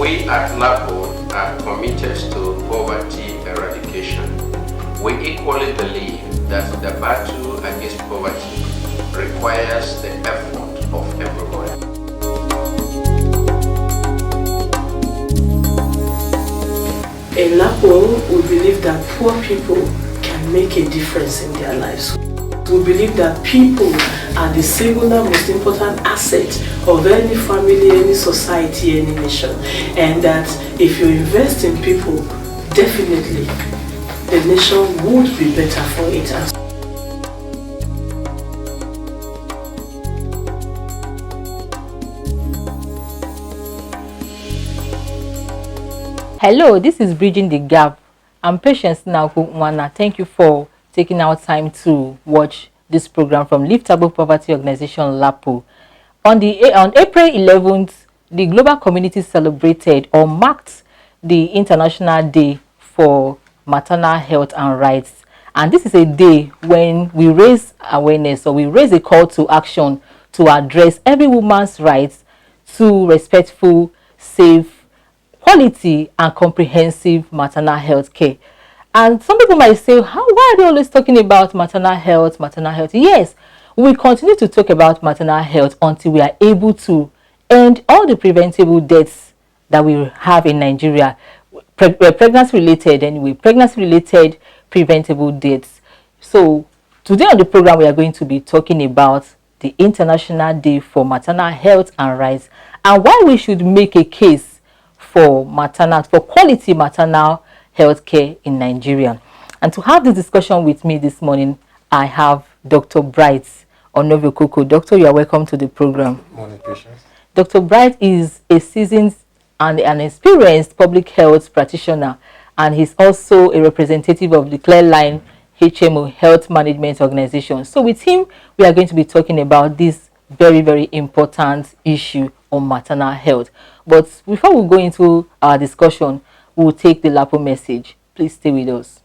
We at LAPO are committed to poverty eradication. We equally believe that the battle against poverty requires the effort of everyone. In LAPO, we believe that poor people can make a difference in their lives. We believe that people are the singular most important asset of any family, any society, any nation. And that if you invest in people, definitely the nation would be better for it. Hello, this is Bridging the Gap. I'm Patience Naukwana. Thank you for taking our time to watch this program from Liftable Poverty Organization LAPO. On April 11th, the global community celebrated or marked the International Day for Maternal Health and Rights. And this is a day when we raise awareness, or we raise a call to action to address every woman's rights to respectful, safe, quality and comprehensive maternal health care. And some people might say, why are they always talking about maternal health, maternal health? Yes, we continue to talk about maternal health until we are able to end all the preventable deaths that we have in Nigeria. Pregnancy-related, anyway, pregnancy-related preventable deaths. So today on the program, we are going to be talking about the International Day for Maternal Health and Rights, and why we should make a case for quality maternal health care in Nigeria. And to have this discussion with me this morning, I have Dr. Bright Onovokoko. Doctor, you are welcome to the program. Morning, Patience. Dr. Bright is a seasoned and an experienced public health practitioner, and he's also a representative of the Clearline HMO Health Management Organization. So with him, we are going to be talking about this very, very important issue on maternal health. But before we go into our discussion, we'll take the LAPO message. Please stay with us.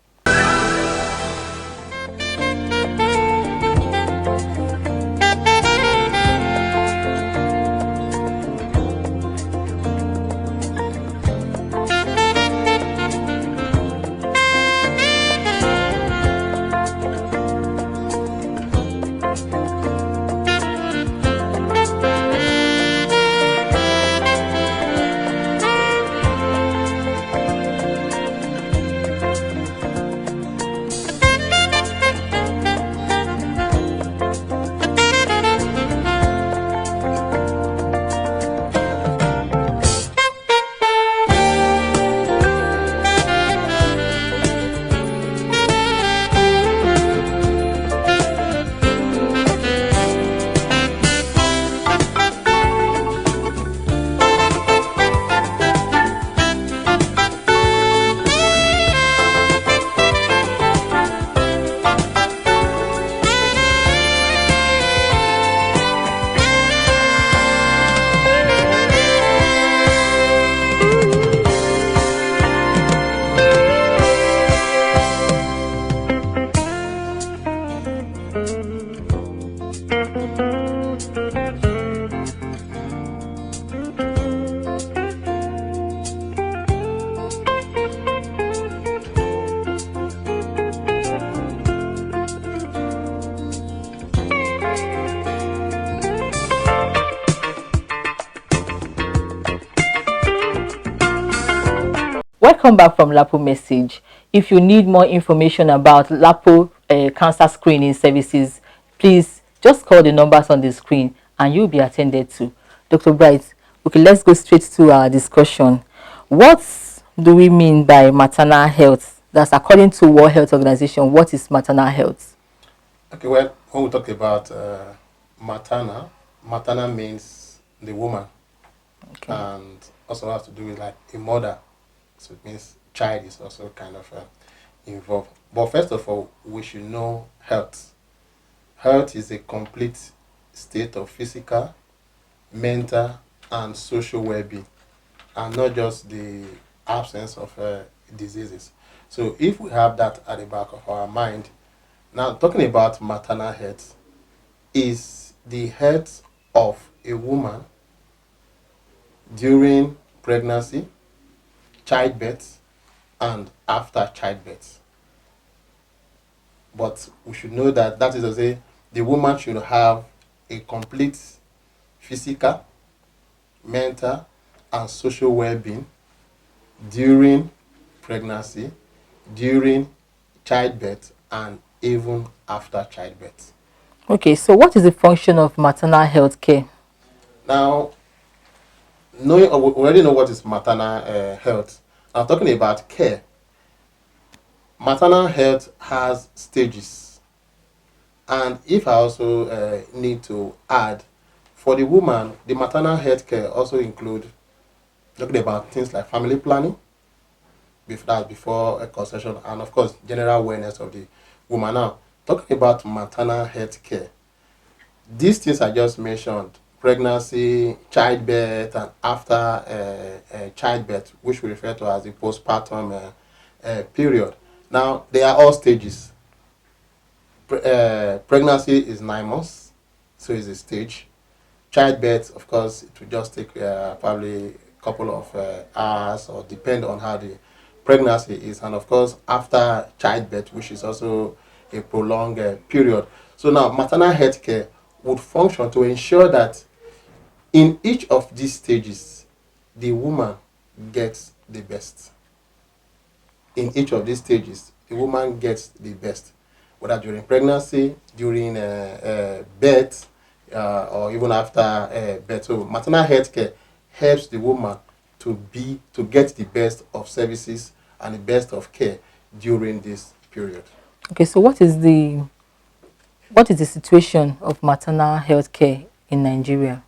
Welcome back from LAPO message. If you need more information about LAPO cancer screening services, please just call the numbers on the screen and you'll be attended to. Dr. Bright, okay, let's go straight to our discussion. What do we mean by maternal health? That's according to World Health Organization. What is maternal health? Okay, well, when we talk about maternal means the woman, okay, and also has to do with like a mother. So it means child is also kind of involved. But first of all, we should know health. Health is a complete state of physical, mental, and social well-being, and not just the absence of diseases. So if we have that at the back of our mind, now talking about maternal health is the health of a woman during pregnancy, childbirth, and after childbirth. But we should know that that is to say the woman should have a complete physical, mental, and social well-being during pregnancy, during childbirth, and even after childbirth. Okay, so what is the function of maternal health care? Now, we already know what is maternal health. I'm talking about care. Maternal health has stages, and if I also need to add, for the woman, the maternal health care also include talking about things like family planning, before a conception, and of course general awareness of the woman. Now, talking about maternal health care, these things I just mentioned, pregnancy, childbirth, and after childbirth, which we refer to as the postpartum period. Now, they are all stages. Pregnancy is 9 months, so it's a stage. Childbirth, of course, it will just take probably a couple of hours, or depend on how the pregnancy is. And of course, after childbirth, which is also a prolonged period. So now, maternal health care would function to ensure that in each of these stages, the woman gets the best. In each of these stages, the woman gets the best, whether during pregnancy, during birth, or even after birth. So maternal health care helps the woman to get the best of services and the best of care during this period. Okay, so what is the situation of maternal health care in Nigeria?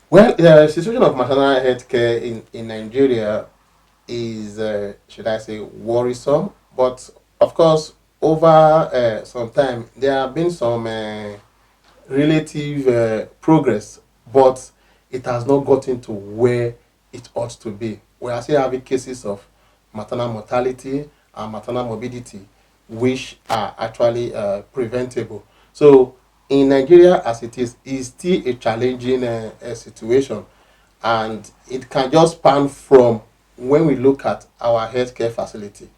Well, the situation of maternal health care in Nigeria is, should I say, worrisome. But of course, over some time, there have been some relative progress, but it has not gotten to where it ought to be. We are still having cases of maternal mortality and maternal morbidity, which are actually preventable. So in Nigeria, as it is still a challenging situation, and it can just span from when we look at our healthcare facility,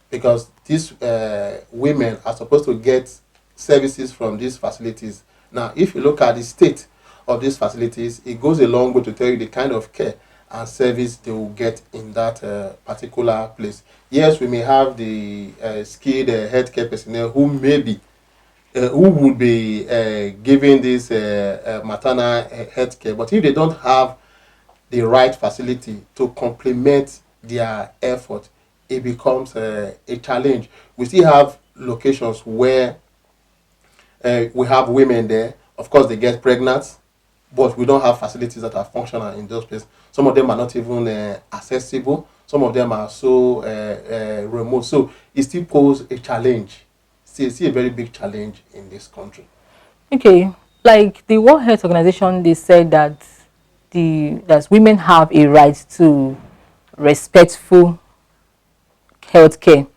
because these women are supposed to get services from these facilities. Now, if you look at the state of these facilities, it goes a long way to tell you the kind of care and service they will get in that particular place. Yes, we may have the skilled healthcare personnel who who would be giving this maternal health care, but if they don't have the right facility to complement their effort, it becomes a challenge. We still have locations where we have women there. Of course, they get pregnant, but we don't have facilities that are functional in those places. Some of them are not even accessible. Some of them are so remote. So it still poses a challenge. Still a very big challenge in this country. Okay, like the World Health Organization, they said that that women have a right to respectful healthcare,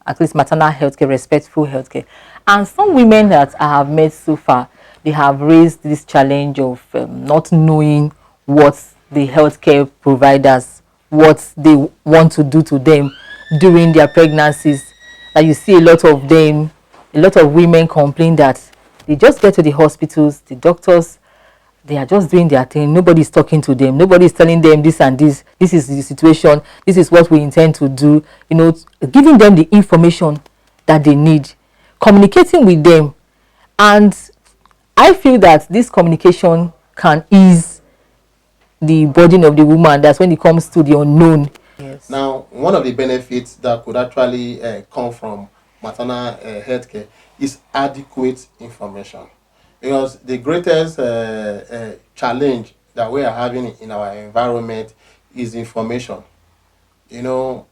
at least maternal healthcare, respectful healthcare. And some women that I have met so far, they have raised this challenge of not knowing what the healthcare providers, what they want to do to them during their pregnancies. That you see a lot of them, a lot of women complain that they just get to the hospitals, the doctors, they are just doing their thing. Nobody's talking to them. Nobody's telling them this and this. This is the situation. This is what we intend to do. You know, giving them the information that they need, communicating with them. And I feel that this communication can ease the burden of the woman. That's when it comes to the unknown. Yes. Now, one of the benefits that could actually come from maternal health care is adequate information. Because the greatest challenge that we are having in our environment is information. You know,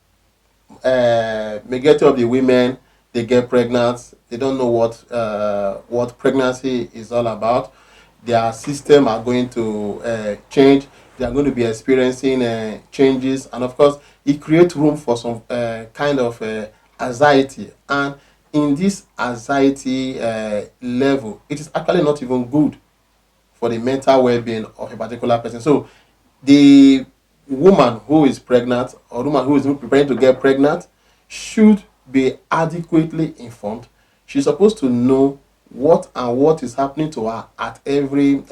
majority of the women, they get pregnant, they don't know what pregnancy is all about. Their system are going to change. They are going to be experiencing changes, and of course, it creates room for some kind of anxiety. And in this anxiety level, it is actually not even good for the mental well-being of a particular person. So the woman who is pregnant or woman who is preparing to get pregnant should be adequately informed. She's supposed to know what is happening to her at every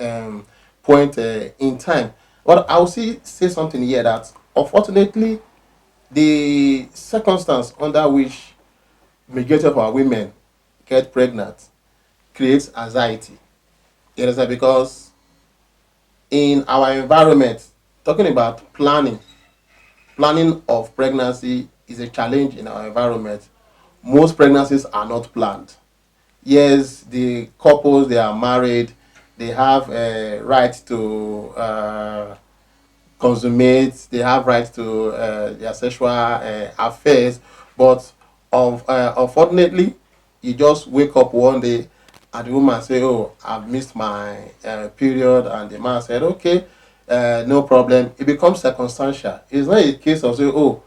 point in time. But I'll say something here that unfortunately the circumstance under which majority of our women get pregnant creates anxiety. It is because in our environment, talking about planning of pregnancy is a challenge in our environment. Most pregnancies are not planned. Yes, the couples, they are married, they have a right to consummate, they have rights to their sexual affairs, but unfortunately, you just wake up one day and the woman say, "Oh, I've missed my period," and the man said, "Okay, no problem." It becomes circumstantial. It's not a case of say, "Oh,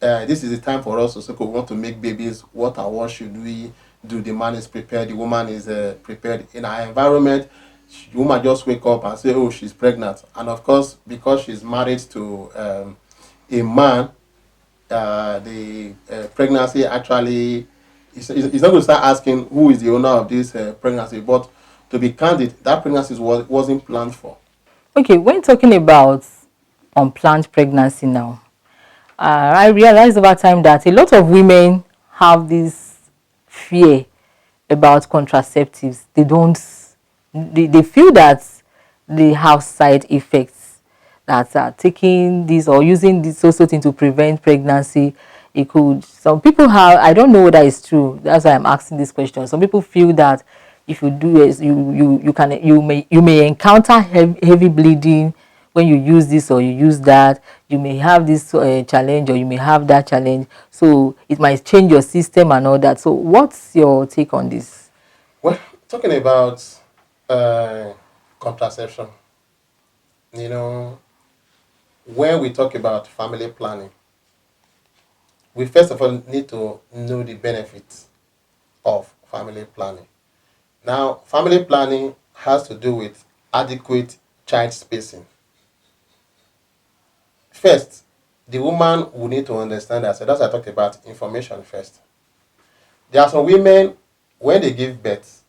this is the time for us to say we want to make babies. What and what should we do?" The man is prepared, the woman is prepared. In our environment, the woman just wake up and say, "Oh, she's pregnant," and of course, because she's married to a man, the pregnancy actually is not going to start asking who is the owner of this pregnancy. But to be candid, that pregnancy wasn't planned for. Okay, when talking about unplanned pregnancy now, I realized over time that a lot of women have this fear about contraceptives. They feel that they have side effects, that taking this or using this also thing to prevent pregnancy. It could, some people have, I don't know whether it's true, that's why I'm asking this question. Some people feel that if you do it, you may encounter heavy bleeding when you use this or you use that. You may have this challenge or you may have that challenge, so it might change your system and all that. So what's your take on this? Well, talking about contraception, you know, when we talk about family planning, we first of all need to know the benefits of family planning. Now, family planning has to do with adequate child spacing. First, the woman will need to understand that. So that's why I talked about information first. There are some women, when they give birth,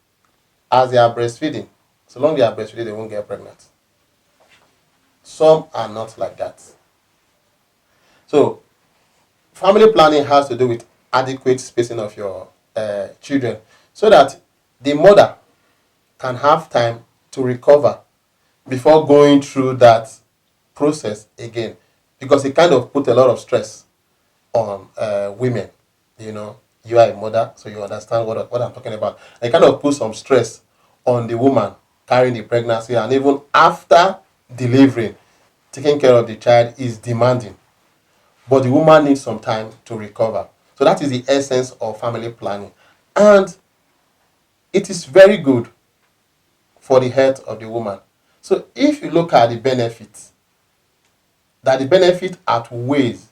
as they are breastfeeding, so long they are breastfeeding, they won't get pregnant. Some are not like that. So, family planning has to do with adequate spacing of your children so that the mother can have time to recover before going through that process again, because it kind of put a lot of stress on women. You know, you are a mother, so you understand what I'm talking about. It kind of put some stress on the woman carrying the pregnancy, and even after delivering, taking care of the child is demanding. But the woman needs some time to recover. So that is the essence of family planning. And it is very good for the health of the woman. So if you look at the benefits, that the benefit outweighs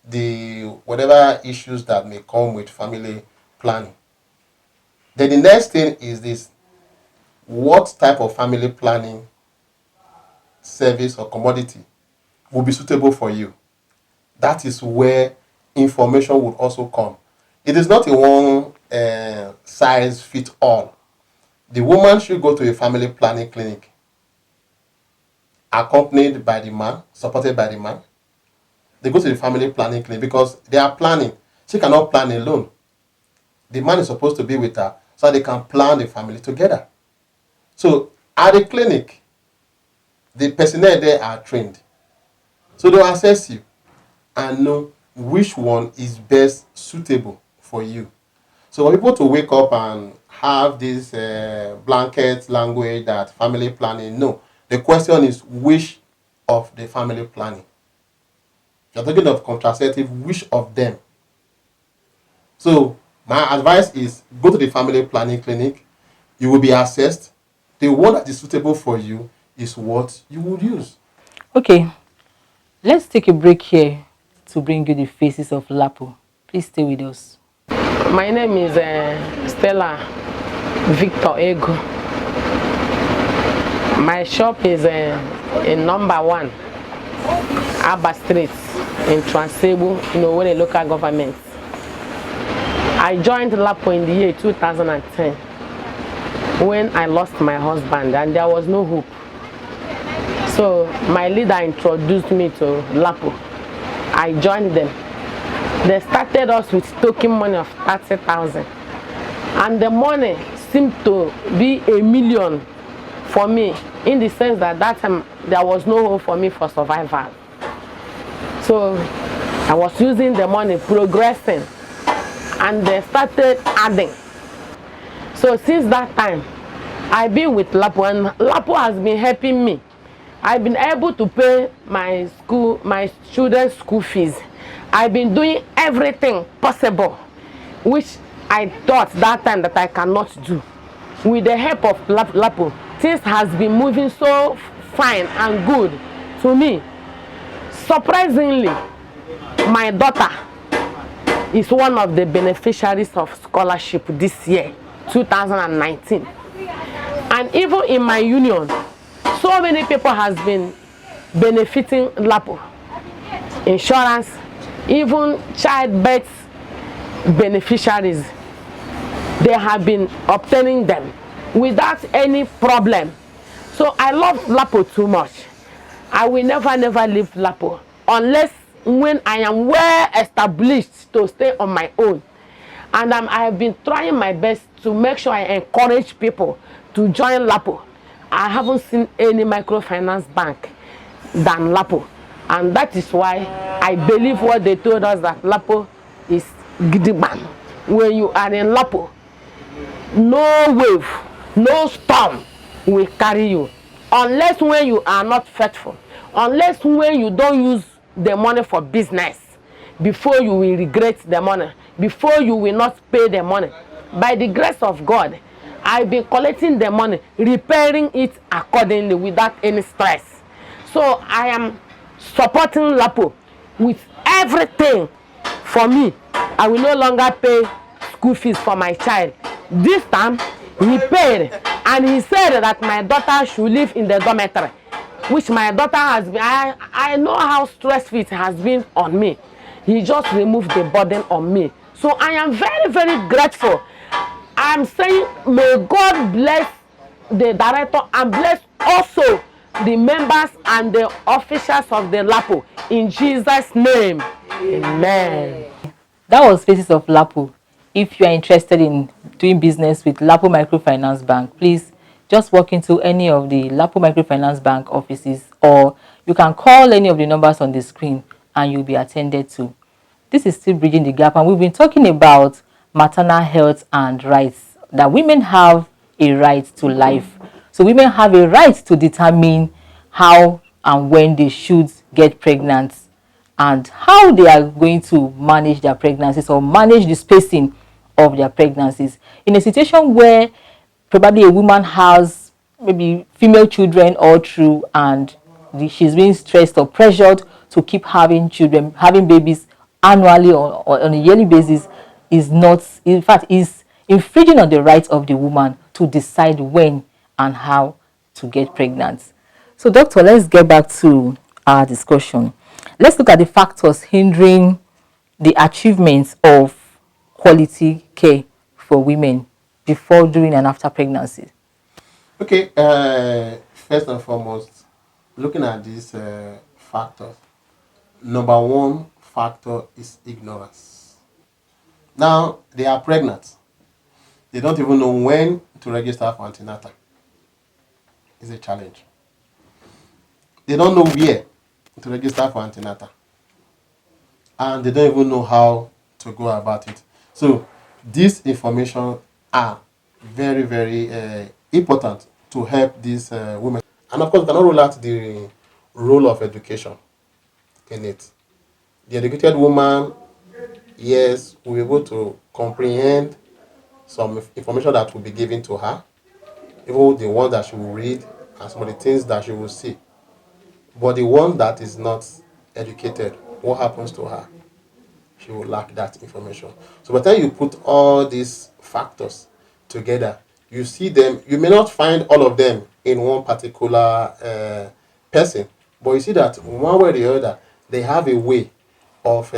the whatever issues that may come with family planning. Then the next thing is this: what type of family planning service or commodity will be suitable for you? That is where information would also come. It is not a one size fit all. The woman should go to a family planning clinic, accompanied by the man, supported by the man. They go to the family planning clinic because they are planning. She cannot plan alone. The man is supposed to be with her so they can plan the family together. So at the clinic, the personnel there are trained. So they'll assess you and know which one is best suitable for you. So for people to wake up and have this blanket language that family planning, no. The question is which of the family planning? You're talking of contraceptive, which of them? So my advice is go to the family planning clinic. You will be assessed. The one that is suitable for you is what you would use. Okay, let's take a break here to bring you the faces of Lapo. Please stay with us. My name is Stella Victor Ego. My shop is in number 1 Abba Street in Transable, where the local government. I joined LAPO in the year 2010 when I lost my husband and there was no hope. So my leader introduced me to LAPO. I joined them. They started us with token money of 30,000. And the money seemed to be $1 million for me, in the sense that time there was no hope for me for survival. So I was using the money, progressing, and they started adding. So since that time, I've been with LAPO, and LAPO has been helping me. I've been able to pay my children's school fees. I've been doing everything possible, which I thought that time that I cannot do. With the help of LAPO, things has been moving so fine and good to me. Surprisingly, my daughter is one of the beneficiaries of scholarship this year, 2019. And even in my union, so many people has been benefiting LAPO. Insurance, even childbirth beneficiaries, they have been obtaining them without any problem. So I love LAPO too much. I will never leave LAPO unless when I am well established to stay on my own. And I have been trying my best to make sure I encourage people to join LAPO. I haven't seen any microfinance bank than LAPO. And that is why I believe what they told us, that LAPO is gidigban. When you are in LAPO, no wave, no storm will carry you. Unless when you are not faithful. Unless when you don't use the money for business. Before you will regret the money. Before you will not pay the money. By the grace of God, I've been collecting the money, repairing it accordingly without any stress. So I am supporting LAPO with everything for me. I will no longer pay school fees for my child. This time, he paid, and he said that my daughter should live in the dormitory, which my daughter has been. I know how stressful it has been on me. He just removed the burden on me. So I am very grateful. I'm saying, may God bless the director and bless also the members and the officials of the LAPO. In Jesus' name, amen. That was Faces of LAPO. If you are interested in doing business with LAPO Microfinance Bank, please just walk into any of the LAPO Microfinance Bank offices, or you can call any of the numbers on the screen and you'll be attended to. This is still Bridging the Gap, and we've been talking about maternal health and rights, that women have a right to life. So women have a right to determine how and when they should get pregnant and how they are going to manage their pregnancies or manage the spacing of their pregnancies. In a situation where probably a woman has maybe female children all through, and she's being stressed or pressured to keep having children, having babies annually or on a yearly basis, is not, in fact, is infringing on the rights of the woman to decide when and how to get pregnant. So, doctor, let's get back to our discussion. Let's look at the factors hindering the achievements of quality care for women before, during, and after pregnancy. Okay, first and foremost, looking at these factors, number one factor is ignorance. Now, they are pregnant. They don't even know when to register for antenatal. It's a challenge. They don't know where to register for antenatal. And they don't even know how to go about it. So, this information are very important to help these women. And of course, we cannot rule out the role of education in it. The educated woman, yes, will be able to comprehend some information that will be given to her, even the one that she will read and some of the things that she will see. But the one that is not educated, what happens to her? She will lack that information. So by the time you put all these factors together, you see them, you may not find all of them in one particular person, But you see that one way or the other, they have a way of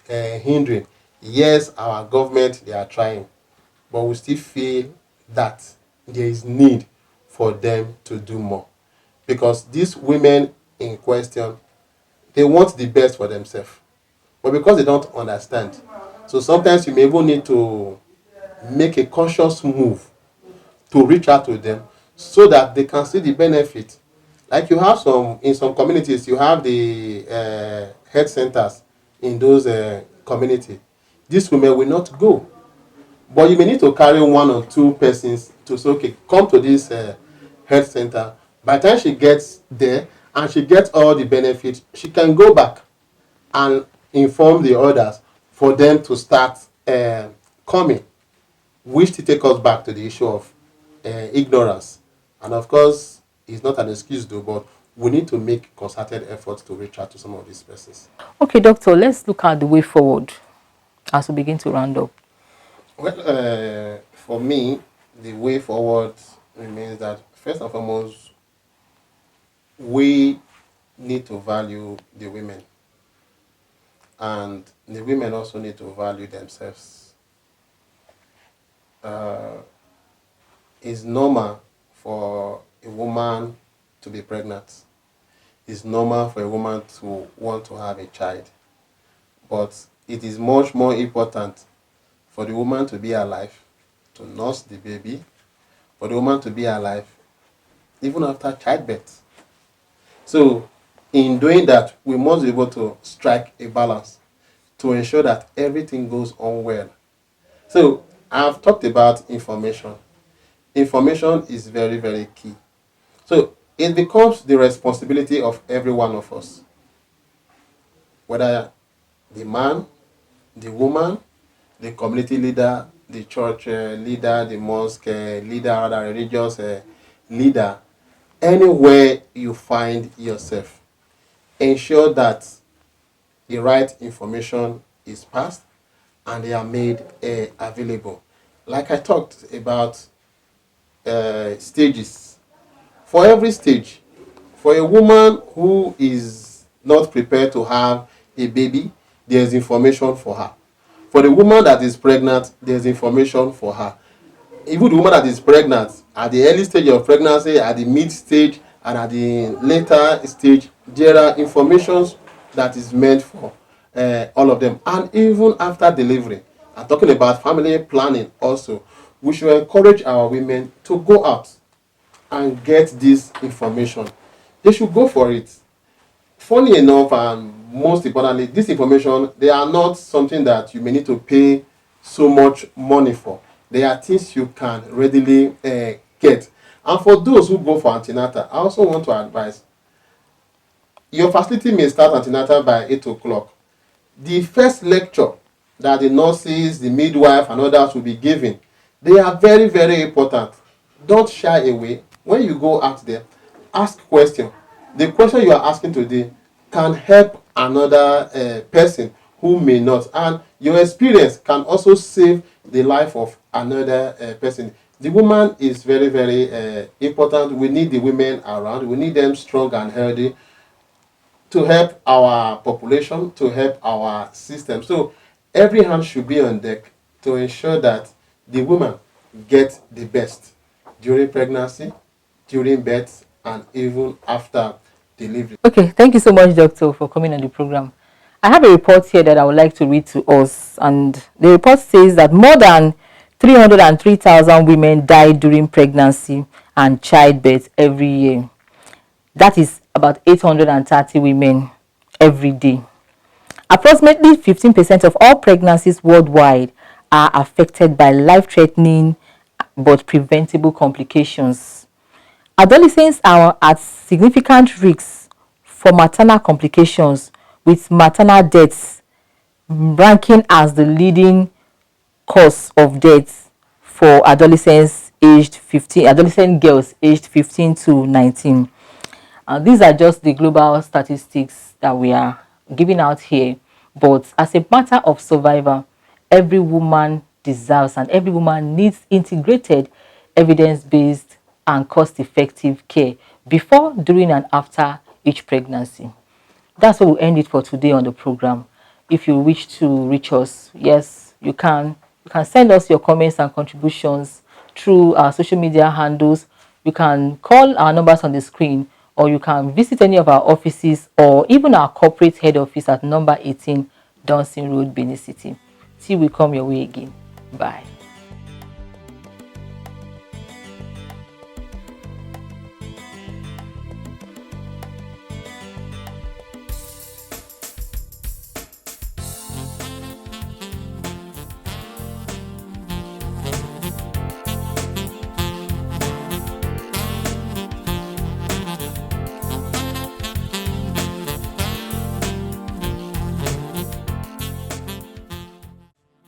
hindering. Yes, our government, they are trying, but we still feel that there is need for them to do more. Because these women in question, they want the best for themselves. But because they don't understand, so sometimes you may even need to make a conscious move to reach out to them so that they can see the benefit. Like you have in some communities, you have the health centers in those communities. These women will not go. But you may need to carry one or two persons to say, okay, come to this health center. By the time she gets there and she gets all the benefits, she can go back and inform the others for them to start coming, which to take us back to the issue of ignorance. And of course, it's not an excuse though, but we need to make concerted efforts to reach out to some of these persons. Okay, doctor, let's look at the way forward as we begin to round up. Well, for me, the way forward remains that first and foremost, we need to value the women, and the women also need to value themselves. It's normal for a woman to be pregnant. It's normal for a woman to want to have a child. But it is much more important for the woman to be alive, to nurse the baby, for the woman to be alive even after childbirth. So in doing that, we must be able to strike a balance to ensure that everything goes on well. So I've talked about information. Information is very, very key. So it becomes the responsibility of every one of us, whether the man, the woman, the community leader, the church leader, the mosque leader, other religious leader, anywhere you find yourself, ensure that the right information is passed and they are made available. Like I talked about stages. For every stage, for a woman who is not prepared to have a baby, there's information for her. For the woman that is pregnant, there's information for her. Even the woman that is pregnant, at the early stage of pregnancy, at the mid stage, and at the later stage, there are informations that is meant for all of them. And even after delivery, I'm talking about family planning also, we should encourage our women to go out and get this information. They should go for it. Funny enough, and most importantly, this information, they are not something that you may need to pay so much money for. They are things you can readily get. And for those who go for antenatal, I also want to advise, your facility may start antenatal by 8 o'clock. The first lecture that the nurses, the midwife, and others will be giving, they are very, very important. Don't shy away. When you go out there, ask questions. The question you are asking today can help another person who may not. And your experience can also save the life of another person. The woman is very, very important. We need the women around. We need them strong and healthy to help our population, to help our system. So every hand should be on deck to ensure that the woman gets the best during pregnancy, during birth, and even after delivery. Okay, thank you so much, doctor, for coming on the program. I have a report here that I would like to read to us, and the report says that more than 303,000 women die during pregnancy and childbirth every year. That is about 830 women every day. Approximately 15% of all pregnancies worldwide are affected by life-threatening but preventable complications. Adolescents are at significant risks for maternal complications, with maternal deaths ranking as the leading cause of death for adolescent girls aged 15 to 19. These are just the global statistics that we are giving out here. But as a matter of survival, every woman deserves and every woman needs integrated, evidence-based and cost-effective care before, during and after each pregnancy. That's what we'll end it for today on the program. If you wish to reach us, yes, you can. You can send us your comments and contributions through our social media handles. You can call our numbers on the screen, or you can visit any of our offices or even our corporate head office at number 18 Dunsin Road, Benin City. Till we come your way again. Bye.